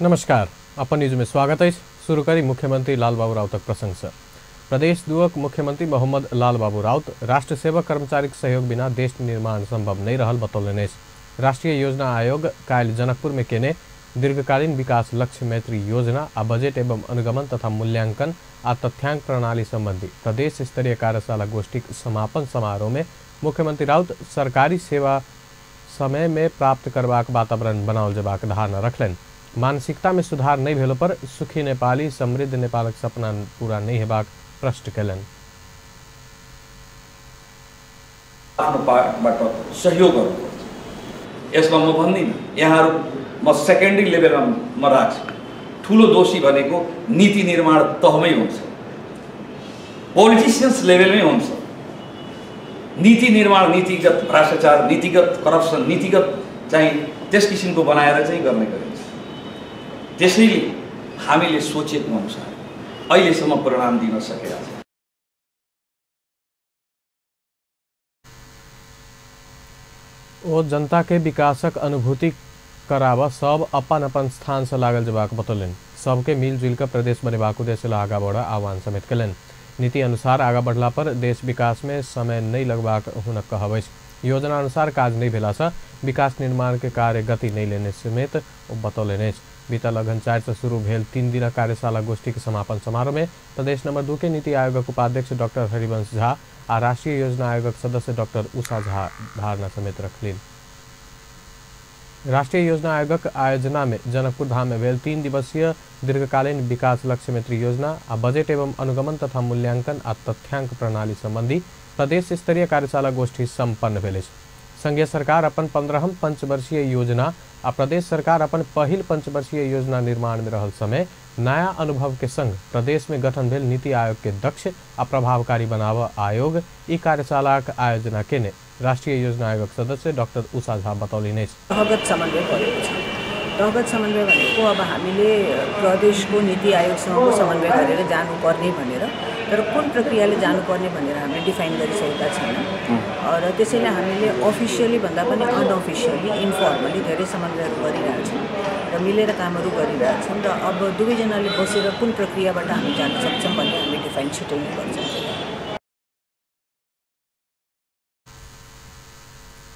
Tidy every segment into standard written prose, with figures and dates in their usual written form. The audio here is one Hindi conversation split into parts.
नमस्कार, अपन न्यूज में स्वागत है। शुरू करी मुख्यमंत्री लालबाबू राउत प्रशंसा। प्रदेश दुअक मुख्यमंत्री मोहम्मद लालबाबू राउत राष्ट्र सेवक कर्मचारी सहयोग बिना देश निर्माण संभव नहीं रहल बतौलने। राष्ट्रीय योजना आयोग काल जनकपुर में केने दीर्घकालीन विकास लक्ष्य मैत्री योजना आ बजेट एवं अनुगमन तथा मूल्यांकन आ तथ्यांक प्रणाली संबंधी प्रदेश स्तरीय कार्यशाला गोष्ठी समापन समारोह में मुख्यमंत्री राउत सरकारी सेवा समय में प्राप्त करबाक वातावरण बनाओल जबाक धारणा रखलन। मानसिकता में सुधार नहीं भेलो पर सुखी नेपाली समृद्ध नेपालक सपना पूरा नहीं हेबाक प्रश्न कलन। सहयोग यसमा म भन्दिनँ, यहाँहरु म सेकेन्डरी लेभलमा म राख्छु। ठुलो दोषी भनेको नीति निर्माण तहमै हुन्छ, पोलिटिशियन्स लेभलमै हुन्छ। नीति निर्माण, नीतिगत भ्रष्टाचार, नीतिगत करप्सन, नीतिगत चाहिँ त्यस किसिमको बनाएर चाहिँ गर्ने गरिन्छ। त्यसैले हामीले सोचेको अनुसार अहिलेसम्म परिणाम दिन सकेका छैन। ओ जनता के विकासक अनुभूति करावा सब अपन अपन स्थान से लागल जबाक बतौलन। सबके मिलजुल कर प्रदेश बनेबाक उद्देश्य ला आगा बढ़ा आह्वान समेत कलन। नीति अनुसार आगा बढ़ला पर देश विकास में समय नहीं लगबाक हुनक कहबै। योजना अनुसार काज नहीं भेला से विकास निर्माण के कार्य गति नहीं लेने समेत बतौलने। बीतल अगहन 4 से शुरू भेल 3 दिन कार्यशाला गोष्ठी के समापन समारोह में प्रदेश नंबर 2 के नीति आयोग उपाध्यक्ष डॉक्टर हरिवंश झा आ राष्ट्रीय योजना आयोग सदस्य डॉक्टर उषा झा धारणा समेत रखलीन। राष्ट्रीय योजना आयोग आयोजना में जनकपुर धाम में भेल 3 दिवसीय दीर्घकालीन विकास लक्ष्य मैत्री योजना आ बजेट एवं अनुगमन तथा मूल्यांकन आ तथ्यांक प्रणाली संबंधी प्रदेश स्तरीय कार्यशाला गोष्ठी संपन्न भेल। संघीय सरकार अपन 15हम पंचवर्षीय योजना आ प्रदेश सरकार अपन पहिल पंचवर्षीय योजना निर्माण में रहल समय नया अनुभव के संग प्रदेश में गठन भेल नीति आयोग के दक्ष आ प्रभावकारी बनाव आयोग ई कार्यशाला आयोजना केने राष्ट्रीय योजना आयोग सदस्य डॉक्टर उषा झा बतौलिने। तहगत समन्वय गरेको छ। तहगत समन्वय भनेको अब हामीले प्रदेशको नीति आयोगसँगको समन्वय गरेर जानुपर्ने भनेर, तर कुन प्रक्रियाले जानुपर्ने भनेर हामीले डिफाइन गरिसकेका छैनौँ। र त्यसैले हामीले अफिसियली भन्दा पनि अनअफिसियली इन्फर्मली धेरै समन्वयहरू गरिरहेछौँ र मिलेर कामहरू गरिरहेछौँ। र अब दुवैजनाले बसेर कुन प्रक्रियाबाट हामी जान सक्छौँ भन्ने हामी डिफाइन छिटै नै गर्छौँ।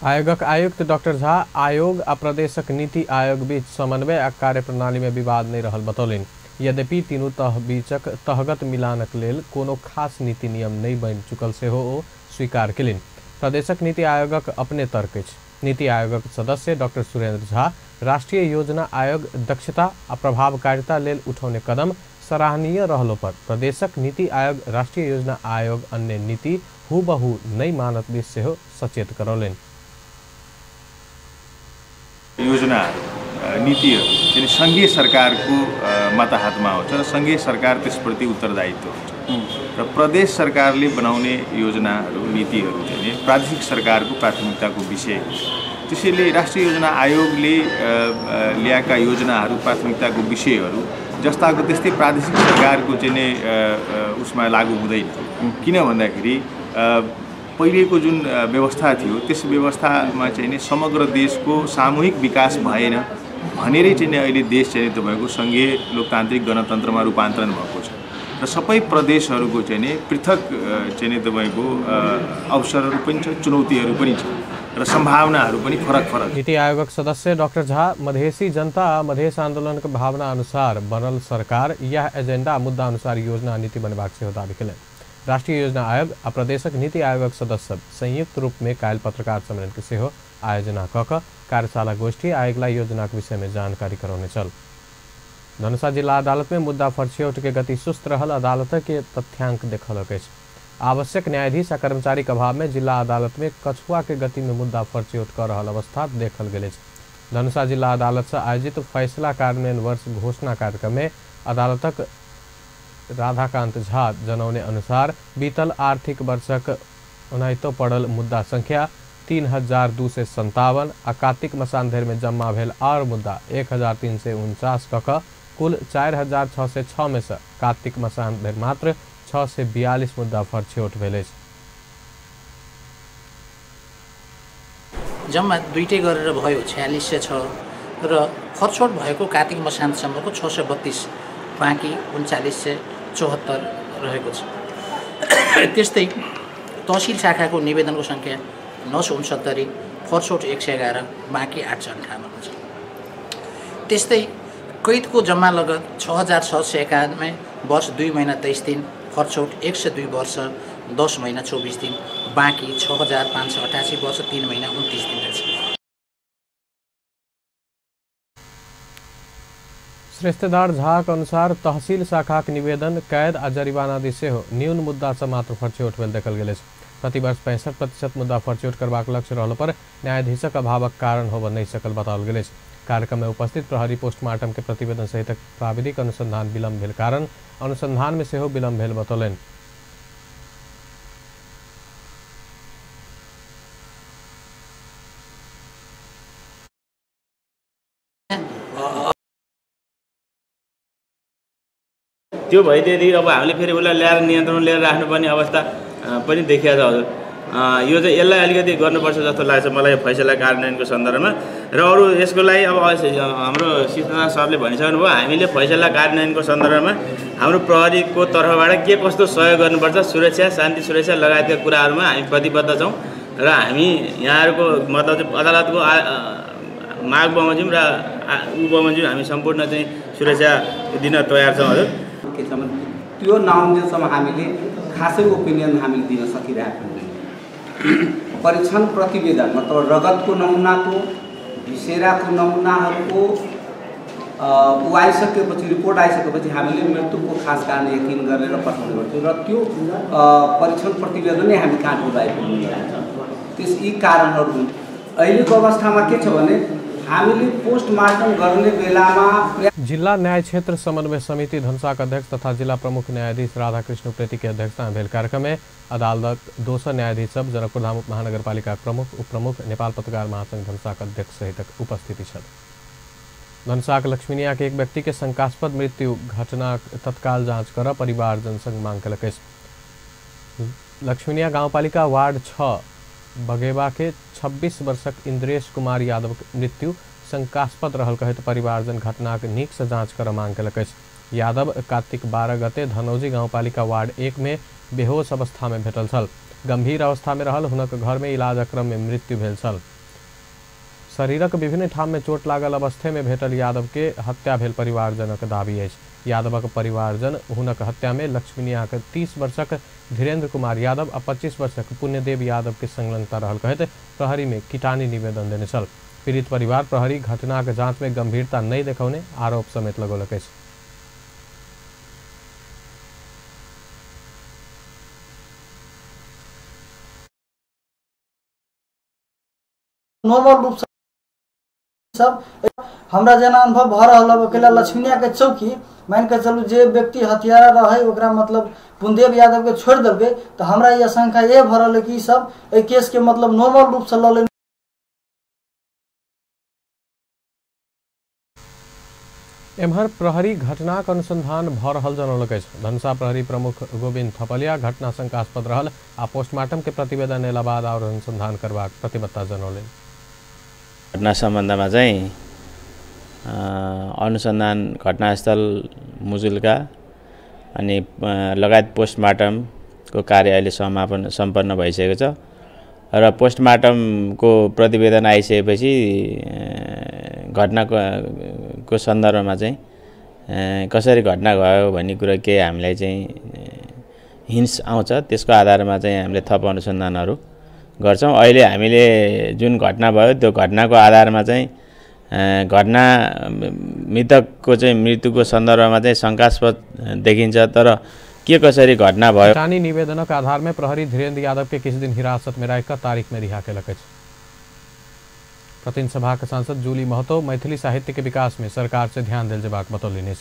आयोगक आयुक्त डॉक्टर झा आयोग आ प्रदेशक नीति आयोग बीच समन्वय आ कार्यप्रणाली में विवाद नहीं रहल बतौलिन। यद्यपि तीनू तह बीचक तहगत मिलानक लेल कोनो खास नीति नियम नहीं बन चुकल से हो स्वीकार केलिन। प्रदेशक नीति आयोगक अपने तर्क अछि। नीति आयोगक सदस्य डॉक्टर सुरेंद्र झा राष्ट्रीय योजना आयोग दक्षता आ प्रभावकारिता लेल उठौने कदम सराहनीय रहलो पर प्रदेशक नीति आयोग राष्ट्रीय योजना आयोग अन्य नीति हुबहु नहीं मानत बीच से हो सचेत करौलेन। योजना नीतिहरू संघीय सरकारको मताहतमा आउँछ र संघीय सरकार त्यसप्रति उत्तरदायित्व हुन्छ र प्रदेश सरकारले बनाउने योजनाहरू नीतिहरू चाहिँ प्रादेशिक सरकारको प्राथमिकताको विषय। त्यसैले राष्ट्रिय योजना आयोगले ल्याएका योजनाहरू प्राथमिकताको विषयहरू जस्ताको त्यस्तै प्रादेशिक सरकारको चाहिँ उसमा लागू हुँदैन। किन भन्दाखेरि पहिलेको जुन व्यवस्था थियो त्यस व्यवस्थामा चाहिँ समग्र देशको सामूहिक विकास भएन भनेरै चाहिँ अहिले देश चाहिँ तपाईको संघीय लोकतान्त्रिक गणतन्त्रमा रूपान्तरण भएको छ र सबै प्रदेशहरूको चाहिँ पृथक चाहिँ तपाईको अवसरहरू पनि छ, चुनौतीहरू पनि छ र सम्भावनाहरू पनि फरक फरक। नीति आयोगक सदस्य डॉक्टर झा मधेसी जनता मधेस आंदोलन के भावना अनुसार बनल सरकार यह एजेंडा मुद्दा अनुसार योजना नीति बनेबाक से दावी कयलनि। राष्ट्रीय योजना आयोग आ प्रदेशक नीति आयोगक सदस्य संयुक्त रूप में काल पत्रकार सम्मेलन के सेहो आयोजना कक कार्यशाला गोष्ठी आयोगलाई योजना के विषय में जानकारी करौने चल। धनुषा जिला अदालत में मुद्दा फर्छियौट के गति सुस्त रहल अदालत के तथ्यांक देखलक अछि। आवश्यक न्यायाधीश आ कर्मचारी के अभाव में जिला अदालत में कछुआ के गति में मुद्दा फर्छियौट कर रहल अवस्था देखल गेल अछि। धनुषा जिला अदालत से आयोजित फैसला कार्यान्वयन वर्ष घोषणा कार्यक्रम में अदालतक राधाकांत झा जनौने अनुसार बीतल आर्थिक वर्षक 19 पड़ल मुद्दा संख्या 3257 आ कार्तिक मसान्धेर में जम्मा भेल और मुद्दा 1349 कक कुल 4606 में से कार्तिक मसान्धेर मात्र 6 से 42 मुद्दा फर्छियौट भेल। जम्मा दुईटै गरेर भयो 4606 र खर्चोट भएको कार्तिक मसान्तसम्मको 632, बाँकी 3974 रहेको छ। त्यस्तै तहसिल शाखाको निवेदनको सङ्ख्या 969, खर्चोट 111, बाँकी 858 छ। त्यस्तै कैदको जम्मा लगत 6691, वर्ष 2 महिना 23 दिन, खर्चोट 102 वर्ष 10 महिना 24 दिन, बाँकी 6588, वर्ष 3 महिना 29 दिन रहेछ। श्रेष्ठदार झाक अनुसार तहसील शाखाक निवेदन, कैद आ जरिवाना आदि सेहो न्यून मुद्दा से मात्र फर्चौट भेल देखल गेल अछि। प्रति वर्ष 65% मुद्दा फर्चौट करबाक लक्ष्य रहला पर न्यायाधीशक अभावक कारण होबऽ नहि सकल बताओल गेल अछि। कार्यक्रम में उपस्थित प्रहरी पोस्टमार्टम के प्रतिवेदन सहित प्राविधिक अनुसंधान विलम्ब भेल कारण अनुसंधान में सेहो विलम्ब भेल बतौलनि। त्यो भइदिएदेखि अब हामीले फेरि उसलाई ल्याएर नियन्त्रण लिएर राख्नुपर्ने अवस्था पनि देखिया छ हजुर। यो चाहिँ यसलाई अलिकति गर्नुपर्छ जस्तो लाग्छ मलाई फैसला कार्यान्वयनको सन्दर्भमा। र अरू यसको लागि अब हाम्रो शिष्टदार सरले भनिसक्नु भयो, हामीले फैसला कार्यान्वयनको सन्दर्भमा हाम्रो प्रहरीको तर्फबाट के कस्तो सहयोग गर्नुपर्छ, सुरक्षा, शान्ति सुरक्षा लगायतका कुराहरूमा हामी प्रतिबद्ध छौँ। र हामी यहाँहरूको मतलब चाहिँ अदालतको माग बमोजिम र ऊ बमोजिम हामी सम्पूर्ण चाहिँ सुरक्षा दिन तयार छौँ हजुर। त्यो नआउन्जेलसम्म हामीले खासै ओपिनियन हामीले दिन सकिरहेको हुँदैन। परीक्षण प्रतिवेदन मतलब रगतको नमुनाको, भिसेराको नमुनाहरूको ऊ आइसकेपछि, रिपोर्ट आइसकेपछि हामीले मृत्युको खास कारण यकिन गरेर पठाउने गर्छौँ र त्यो परीक्षण प्रतिवेदन नै हामी कहाँ डुबाइपुग्नु त्यस यी कारणहरू हुन्। अहिलेको अवस्थामा के छ भने हामीले पोस्टमार्टम गर्ने बेलामा जिल्ला न्याय क्षेत्र समन्वय समिति धनुषाका अध्यक्ष तथा जिला प्रमुख न्यायाधीश राधाकृष्ण उप्रेती की अध्यक्षता भेल कार्यक्रम में अदालत दोसर न्यायाधीश सब जनकपुर महानगरपालिका प्रमुख, उपप्रमुख, नेपाल पत्रकार महासंघ धनुषाका अध्यक्ष सहित उपस्थिति छल। धनुषाक लक्ष्मीनिया के एक व्यक्ति के शंकास्पद मृत्यु घटना तत्काल जांच कर परिवारजन संग मांग कलक। लक्ष्मीनिया गाउँपालिका वार्ड 6 बगेवा के 26 वर्षक इंद्रेश कुमार यादव मृत्यु शंकास्पद रहल कहत परिवारजन घटनाक नीक से जांच कर मांग कलक। यादव कार्तिक 12 गते धनौजी गाउँपालिका वार्ड 1 में बेहोश अवस्था में भेटल छल। गंभीर अवस्था में रहल हुनक घर में इलाज क्रम में मृत्यु भेल छल। शरीरक विभिन्न ठाम में चोट लागल अवस्थे में भेटल यादव के हत्या भेल परिवारजनक दाबी अछि। यादवक परिवारजन हुनक हत्या में लक्ष्मीनियाक 30 वर्षक धीरेन्द्र कुमार यादव आ 25 वर्षक पुण्यदेव यादव के संलग्नता रहल कहत प्रहरी में किटानी निवेदन देने छल। पीड़ित परिवार प्रहरी घटनाक जांच में गंभीरता नहीं देखौने आरोप समेत लगौलक अछि। नॉर्मल रूप से सब हमरा जना अनुभव भ रहल अकेला लक्ष्मीनिया के चौकी मान के चलू जे व्यक्ति हथियारा रहे ओकरा मतलब पुण्यदेव यादव के छोड़ देबे तो हमरा ये आशंका ये भ रहल कि सब ए केस के मतलब नॉर्मल रूप से ल। एम्हर प्रहरी घटनाक अनुसंधान भ रहल जनौलक अछि। धनुषा प्रहरी प्रमुख गोविंद थपलिया घटना शंकास्पद रहल आ पोस्टमार्टम के प्रतिवेदन एला बाद और अनुसंधान करबाक प्रतिबद्धता जनौलनि। घटना सम्बन्धमा चाहिँ अनुसन्धान घटनास्थल मुजुल्का अनि लगायत पोस्टमार्टमको कार्य अहिले सम्पन्न भइसकेको छ र पोस्टमार्टमको प्रतिवेदन आइसकेपछि घटनाको सन्दर्भमा चाहिँ कसरी घटना भयो भन्ने कुरा के हामीलाई चाहिँ हिन्ट्स आउँछ, त्यसको आधारमा चाहिँ हामीले थप अनुसन्धानहरू गर्छौं। अहिले हामीले जुन घटना भयो त्यो घटनाको आधारमा चाहिँ घटना मृतकको चाहिँ मृत्युको सन्दर्भमा चाहिँ शंकास्पद देखिन्छ, तर के कसरी घटना भयो। किटानी निवेदनक आधार में प्रहरी धीरेन्द्र यादव के किसी दिन हिरासत में राखिकऽ तारीख में रिहा केलक अछि। प्रतिनिधि सभा के सांसद जूली महतो मैथिली साहित्य के विकास में सरकार से ध्यान देल जेबाक बतौलनि।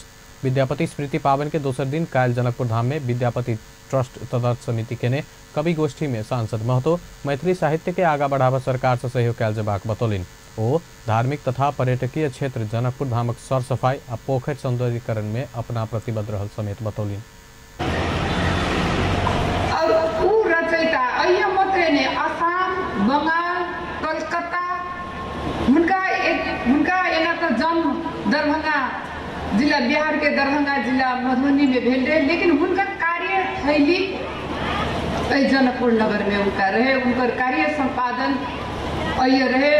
विद्यापति स्मृति पावन के दोसर दिन काल्हि जनकपुर धाम में विद्यापति ट्रस्ट तदर्थ समिति के ने कवि गोष्ठी में सांसद महतो मैथिली साहित्य के आगा बढ़ावा सरकार से सहयोग कयल जेबाक बतौलनि। ओ धार्मिक तथा पर्यटकीय क्षेत्र जनकपुर धामक सर सफाई आ पोखरि सौंदर्यीकरण में अपना प्रतिबद्ध रहल समेत बतौलनि। असम, बंगाल, कलकत्ता उनका एना तो जन्म दरभंगा जिला बिहार के दरभंगा जिला मधुबनी में भेल रहे, लेकिन उनकर कार्य थैली जनकपुर नगर में उनका रहे, उनकर कार्य संपादन रहे।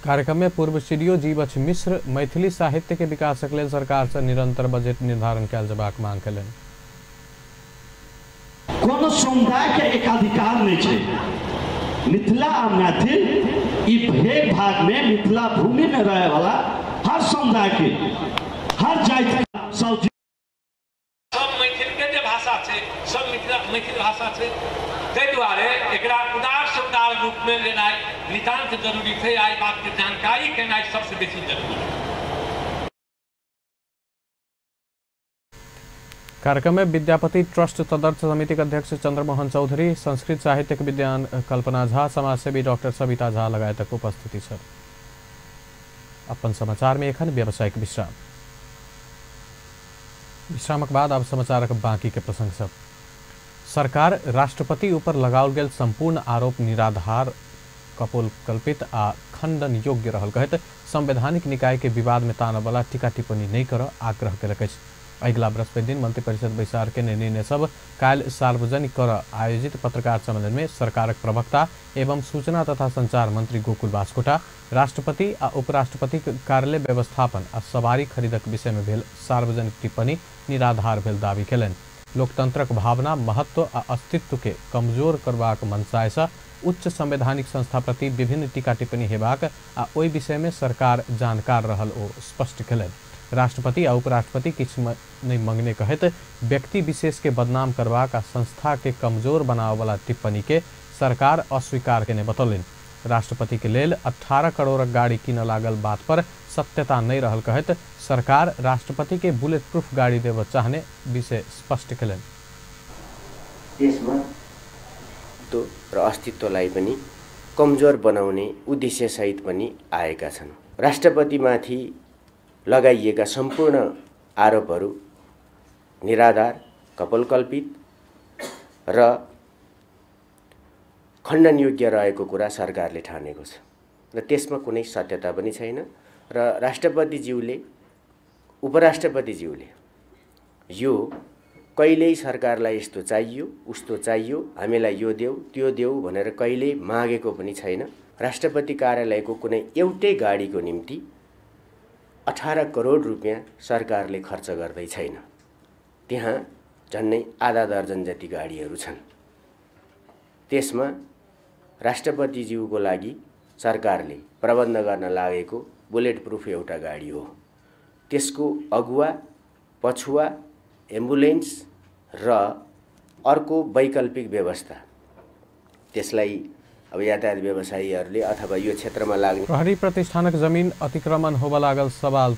कार्यक्रम में पूर्व सीडीओ जीवछ मिश्र मैथिली साहित्य के विकास लेल सरकार से निरंतर बजट निर्धारण कयल जबाक मांग कयलनि। कोनो समुदाय के एकाधिकार नहीं छै। मिथिला आ मैथिल ई भेग भाग में मिथिला भूमि में रहे वाला हर समुदाय के हर जाति सब मैथिल के भाषा छै, सब मैथिल भाषा छै, ताहि दुआरे एकरा उदार से उदार रूप में लेनाइ नितांत जरूरी छै। आई बात के जानकारी केनाइ सबसे बेसी जरूरी है। कार्यक्रम में विद्यापति ट्रस्ट तदर्थ समिति के अध्यक्ष चंद्रमोहन चौधरी, संस्कृत साहित्यिक विद्वान कल्पना झा, समाजसेवी डॉक्टर सविता झा लगायतक उपस्थिति छ। अपन समाचार में एखन व्यावसायिक विश्राम। विश्रामक बाद अब समाचारक बाकी के प्रसंग सब। सरकार राष्ट्रपति ऊपर लगाओल गेल संपूर्ण आरोप निराधार, कपोलकल्पित आ खंडन योग्य रहल कहत संवैधानिक निकाय के विवाद में ताना वाला टीका टिप्पणी नहीं कर आग्रह कयलक अछि। अगिला बृहस्पति दिन मंत्रिपरिषद बैसार के निर्णय सब काल्हि सार्वजनिक कर आयोजित पत्रकार सम्मेलन में सरकारक प्रवक्ता एवं सूचना तथा संचार मंत्री गोकुल बास्कोटा राष्ट्रपति आ उपराष्ट्रपति कार्यालय व्यवस्थापन आ सवारी खरीदक विषय में भेल सार्वजनिक टिप्पणी निराधार भेल दावी कयलनि। लोकतंत्रक भावना, महत्व आ अस्तित्व के कमजोर करबाक मनसाय सँ उच्च संवैधानिक संस्था प्रति विभिन्न टीका टिप्पणी हेबाक आ ओहि विषय में सरकार जानकार रहल ओ स्पष्ट कयलनि। राष्ट्रपति आ उपराष्ट्रपति किछु नहीं मंगने कहत व्यक्ति विशेष के बदनाम करबाक आ संस्था के कमजोर बनावे वाला टिप्पणी के सरकार अस्वीकार केने बतौलनि। राष्ट्रपति के लेल 18 करोड़ गाड़ी किन लागल बात पर सत्यता नहीं रहल कहत सरकार राष्ट्रपति के बुलेट प्रूफ गाड़ी देव चाहने विषय स्पष्ट कयलनि। देशमा तो र अस्तित्वलाई पनि कमजोर बनाउने उद्देश्य सहित पनि आएका छन्। राष्ट्रपतिमाथि लगाइएका सम्पूर्ण आरोपहरू निराधार, कपोलकल्पित र खण्डन योग्य रहेको कुरा सरकारले ठानेको छ र त्यसमा कुनै सत्यता पनि छैन र राष्ट्रपतिज्यूले उपराष्ट्रपतिज्यूले यो कहिल्यै सरकारलाई यस्तो चाहियो उस्तो चाहियो हामीलाई यो देऊ त्यो देऊ भनेर कहिल्यै मागेको पनि छैन। राष्ट्रपति कार्यालयको कुनै एउटै गाडीको निम्ति 18 करोड रुपैयाँ सरकारले खर्च गर्दै छैन। त्यहाँ झन्नै आधा दर्जन जति गाडीहरू छन्। त्यसमा राष्ट्रपतिज्यूको लागि सरकारले प्रबन्ध गर्न लागेको बुलेट प्रूफ एउटा गाडी हो। त्यसको अगुवा, पछुवा, एम्बुलेन्स र अर्को वैकल्पिक व्यवस्था त्यसलाई अब यातायात व्यवसायीहरूले अथवा यो क्षेत्रमा लाग्ने प्रहरी प्रतिष्ठानक जमीन अतिक्रमण होबा लागल सवाल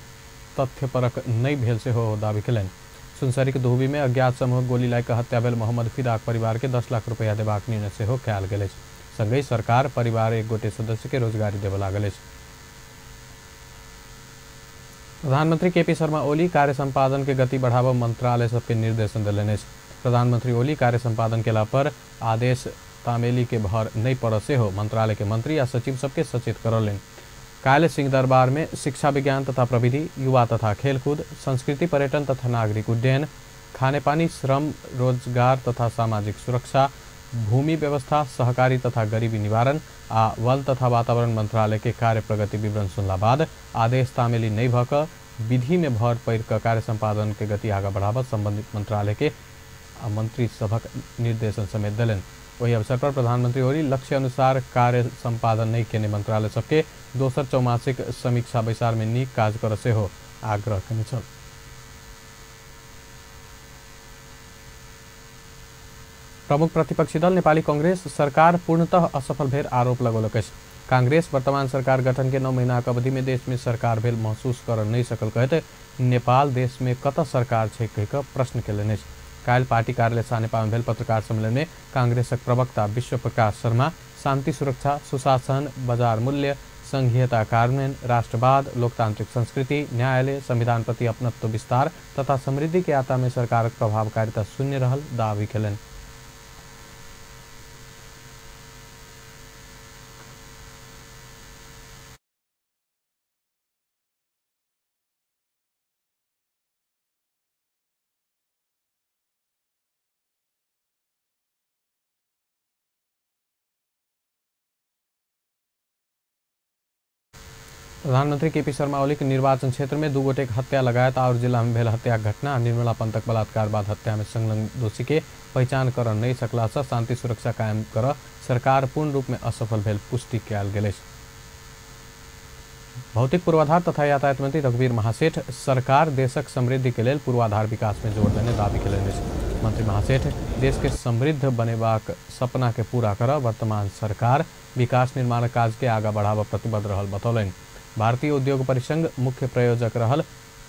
तथ्यपरक नहीं भेल से हो दावी कयलनि। सुनसरीक दुहबी में अज्ञात समूह गोली लाग हत्या भेल मोहम्मद फिदाक परिवार के 10 लाख रुपया देबाक निर्णय से हो कयल गेल अछि। संगहि सरकार परिवार एक गोटे सदस्य के रोजगारी देबऽ लागल अछि। प्रधानमंत्री केपी शर्मा ओली कार्य संपादन के गति बढ़ावा मंत्रालय सबके निर्देशन दिलनि अछि। प्रधानमंत्री ओली कार्य संपादन केला पर आदेश तामेली के भर नहीं पड़ से हो मंत्रालय के मंत्री या सचिव सबके सचेत करौलनि। काल्हि सिंह दरबार में शिक्षा, विज्ञान तथा प्रविधि, युवा तथा खेलकूद, संस्कृति, पर्यटन तथा नागरिक उड्डयन, खाने पानी, श्रम, रोजगार तथा सामाजिक सुरक्षा, भूमि व्यवस्था, सहकारी तथा गरीबी निवारण आ वन तथा वातावरण मंत्रालय के कार्य प्रगति विवरण सुनला बाद आदेश तामेली नहीं भक विधि में भर पैर कार्य संपादन के गति आगा बढ़ावा संबंधित मंत्रालय के मंत्री सभक निर्देशन समेत दिलनि। वही अवसर पर प्रधानमंत्री ओली लक्ष्य अनुसार कार्य संपादन नहीं केने मंत्रालय सबके दोसर चौमासिक समीक्षा बैसार में नीक काज कर से हो आग्रह कयने छल। प्रमुख प्रतिपक्षी दल नेपाली कांग्रेस सरकार पूर्णतः असफल भेल आरोप लगौलक अछि। कांग्रेस वर्तमान सरकार गठन के 9 महीना अवधि में देश में सरकार भेल महसूस कर नहीं सकल कहते नेपाल देश में कत सरकार छै कह प्रश्न कयलनि अछि। काल्हि पार्टी कार्यालय सानेपा में भेल पत्रकार सम्मेलन में कांग्रेसक प्रवक्ता विश्व प्रकाश शर्मा शांति सुरक्षा, सुशासन, बाजार मूल्य, संघीयता कार्यान्वयन, राष्ट्रवाद, लोकतांत्रिक संस्कृति, न्यायालय, संविधान प्रति अपनत्व विस्तार तथा समृद्धि के यात्रा में सरकारक प्रभावकारिता शून्य रहल दावी कयलनि। प्रधानमंत्री केपी शर्मा ओली के निर्वाचन क्षेत्र में 2 गोटे हत्या लगायत और जिला में भेल हत्या घटना निर्मला पंथक बलात्कार बाद हत्या में संलग्न दोषी के पहचान कर नहीं सकला से शांति सुरक्षा कायम कर सरकार पूर्ण रूप में असफल भेल पुष्टि कयल गेल। भौतिक पूर्वाधार तथा यातायात मंत्री रघुवीर महासेठ सरकार देशक समृद्धि के लिए पूर्वाधार विकास में जोर देने दावी कयलनि। मंत्री महासेठ देश के समृद्ध बनेबाक सपना के पूरा कर वर्तमान सरकार विकास निर्माण काज के आगा बढ़ावा प्रतिबद्ध रहल बतौलनि। भारतीय उद्योग परिसंघ मुख्य प्रायोजक रहल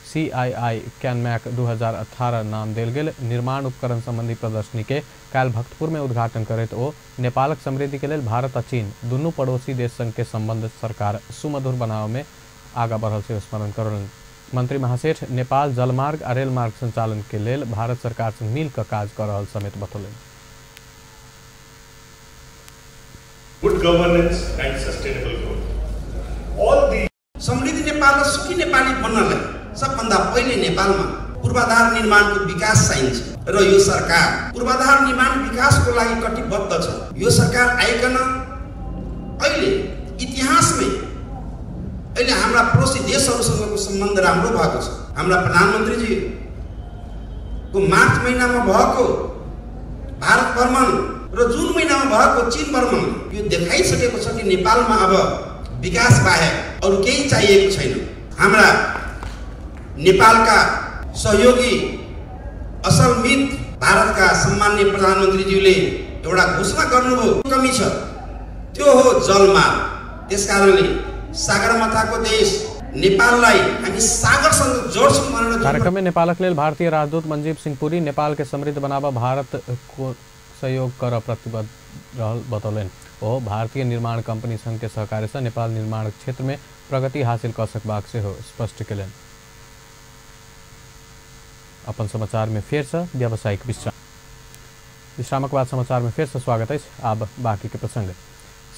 CII कैनमैक 2018 नाम देल गेल निर्माण उपकरण संबंधी प्रदर्शनी के काल भक्तपुर में उद्घाटन करैत ओ नेपालक समृद्धि के लिए भारत आ चीन दुनू पड़ोसी देश संग के संबंध सरकार सुमधुर बनाव में आगा बढ़ल से स्मरण करलनि। मंत्री महासेठ नेपाल जलमार्ग आ रेल मार्ग संचालन के लिए भारत सरकार से मिल कर काज कर रहल समेत बतौलनि। Good governance and sustainable growth. All the समृद्धि नेपाल र सुखी नेपाली बन्नलाई सबभन्दा पहिले नेपालमा पूर्वाधार निर्माणको विकास चाहिन्छ र यो सरकार पूर्वाधार निर्माण विकासको लागि कटिबद्ध छ। यो सरकार आइकन अहिले इतिहासमै अहिले हाम्रा पडोसी देशहरूसँगको सम्बन्ध राम्रो भएको छ। हाम्रा प्रधानमन्त्रीजी को मार्च महिनामा भएको भारत भ्रमण र जुन महिनामा भएको चीन भ्रमण यो देखाइसकेको छ कि नेपालमा अब विकास बाहेक अरू केही चाहिएको छैन। हाम्रा नेपालका सहयोगी असल मित भारतका सम्माननीय प्रधानमन्त्रीज्यूले एउटा घोषणा गर्नुभयो, कमी छ त्यो हो जलमार्ग। त्यसकारणले सागरमाथाको देश नेपाललाई हामी सागरसँग जोड्छौँ भनेर कार्यक्रम में नेपालक लेल भारतीय राजदूत मनजीव सिंह पुरी नेपाल के समृद्ध बनावा भारत को सहयोग कर प्रतिबद्ध रहल बतौलनि। ओ भारतीय निर्माण कंपनी संघ के सहकार्य से नेपाल निर्माण क्षेत्र में प्रगति हासिल कर सकबाक से हो स्पष्ट कयलनि। अपन समाचार में फेर से व्यावसायिक विश्रामक बाद समाचार में फेर से स्वागत है। अब बाकी के प्रसंग।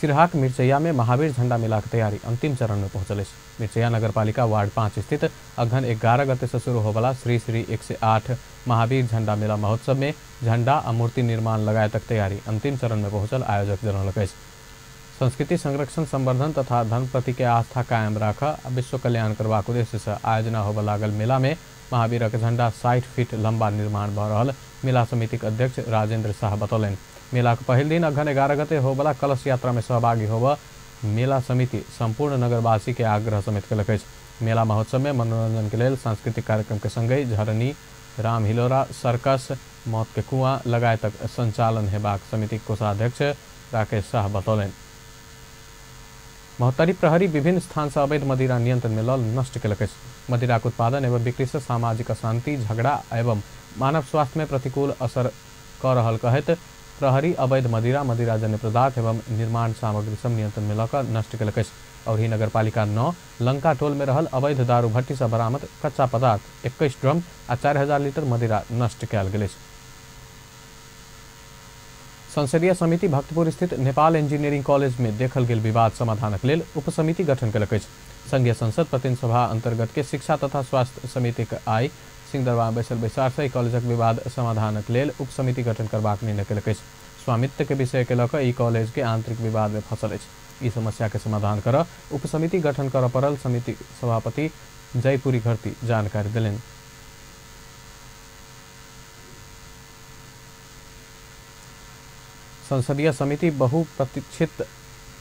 सिरहाक मिर्चैया में महावीर झंडा मेला की तैयारी अंतिम चरण में पहुंचल। मिर्चैया नगरपालिका वार्ड 5 स्थित अघन 11 गते से शुरू होवाला श्री श्री 108 महावीर झंडा मेला महोत्सव में झंडा आ मूर्ति निर्माण लगाए तक तैयारी अंतिम चरण में पहुंचल आयोजक जनौलक। संस्कृति संरक्षण संवर्धन तथा धन प्रति के आस्था कायम राख विश्व कल्याण करबाक उद्देश्य से आयोजना होबा लागल मेला में महावीरक झंडा 60 फीट लंबा निर्माण भ रहल मेला समिति अध्यक्ष राजेंद्र शाह बतौलनि। मेला के पहल दिन अघन 11 गते होबला कलश यात्रा में सहभागी होब मेला समिति संपूर्ण नगरवासी के आग्रह समेत कलक। मेला महोत्सव में मनोरंजन के लिए सांस्कृतिक कार्यक्रम के संगे झरनी, राम हिलोरा, सर्कस, मौत के कुआं लगाए तक संचालन हेबाक समिति कोषाध्यक्ष राकेश शाह बतौलनि। महोत्तरी प्रहरी विभिन्न स्थान से अवैध मदिरा नियंत्रण में लल नष्ट कयलक। मदिरा के उत्पादन एवं बिक्री से सामाजिक अशांति, झगड़ा एवं मानव स्वास्थ्य में प्रतिकूल असर कर रहल कहत प्रहरी अवैध मदिरा, मदिराजन्य पदार्थ एवं निर्माण सामग्री सब नियंत्रण में लकर नष्ट कयलक। और ही नगरपालिका 9 लंका टोल में रहल अवैध दारू भट्टी से बरामद कच्चा पदार्थ 21 ड्रम आ 4000 लीटर मदिरा नष्ट कयल गेल। संसदीय समिति भक्तपुर स्थित नेपाल इंजीनियरिंग कॉलेज में देखल गेल विवाद समाधानक लेल उपसमिति गठन कयलक। संघीय संसद प्रतिनिधि सभा अंतर्गत के शिक्षा तथा स्वास्थ्य समिति आई सिंहदरबार बैसल बैसार से कॉलेजक विवाद समाधानक लेल उपसमिति गठन करबाक निर्णय कयलक। स्वामित्व के विषय के लऽ ई कॉलेज के आंतरिक विवाद में फंसल अछि। ई समस्या के समाधान कर उपसमिति गठन कर पड़ल समिति सभापति जयपुरी घरती जानकारी दिलनि। संसदीय समिति बहुप्रतीक्षित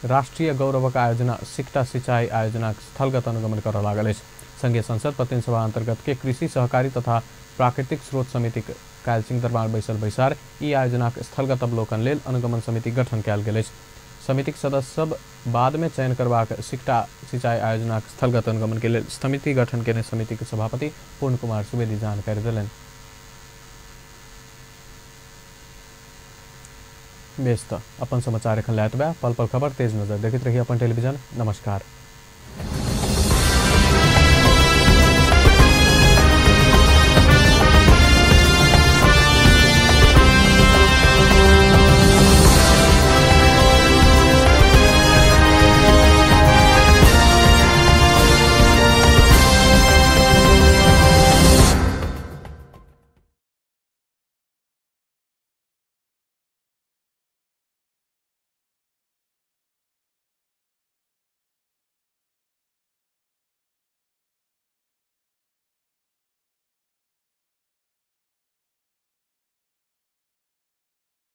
राष्ट्रीय गौरवक आयोजना सिक्टा सिंचाई आयोजना स्थलगत अनुगमन कर लागल अछि। संघीय संसद प्रतिनिधि सभा अंतर्गत के कृषि सहकारी तथा प्राकृतिक स्रोत समिति काल्हि सिंहदरबार बैसल बैसार ई आयोजना स्थलगत अवलोकन लेल अनुगमन समिति गठन कयल गेल अछि। समितिक सदस्य सब बाद में चयन करबाक सिक्टा सिंचाई आयोजना स्थलगत अनुगमन के लेल समिति गठन केने समिति के सभापति पूर्ण कुमार सुवेदी जानकारी दिलनि। बेस्त अपन समाचार एखन लायत बा पल पल खबर तेज नजर देखते रहिए अपन टेलीविजन। नमस्कार।